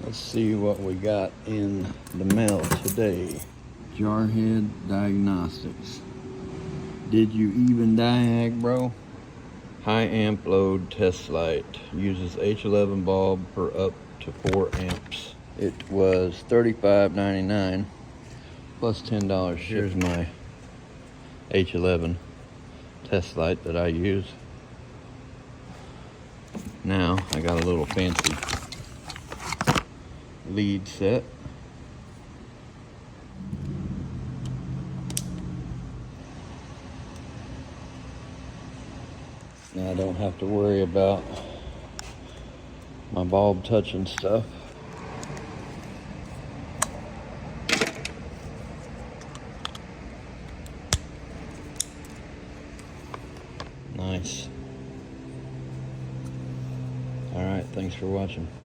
Let's see what we got in the mail today. Jarhead Diagnostics. Did you even diag, bro? High amp load test light. Uses H11 bulb for up to 4 amps. It was $35.99 plus $10. Here's my H11 test light that I use. Now I got a little fancy lead set. Now I don't have to worry about my bulb touching stuff. Nice. All right, thanks for watching.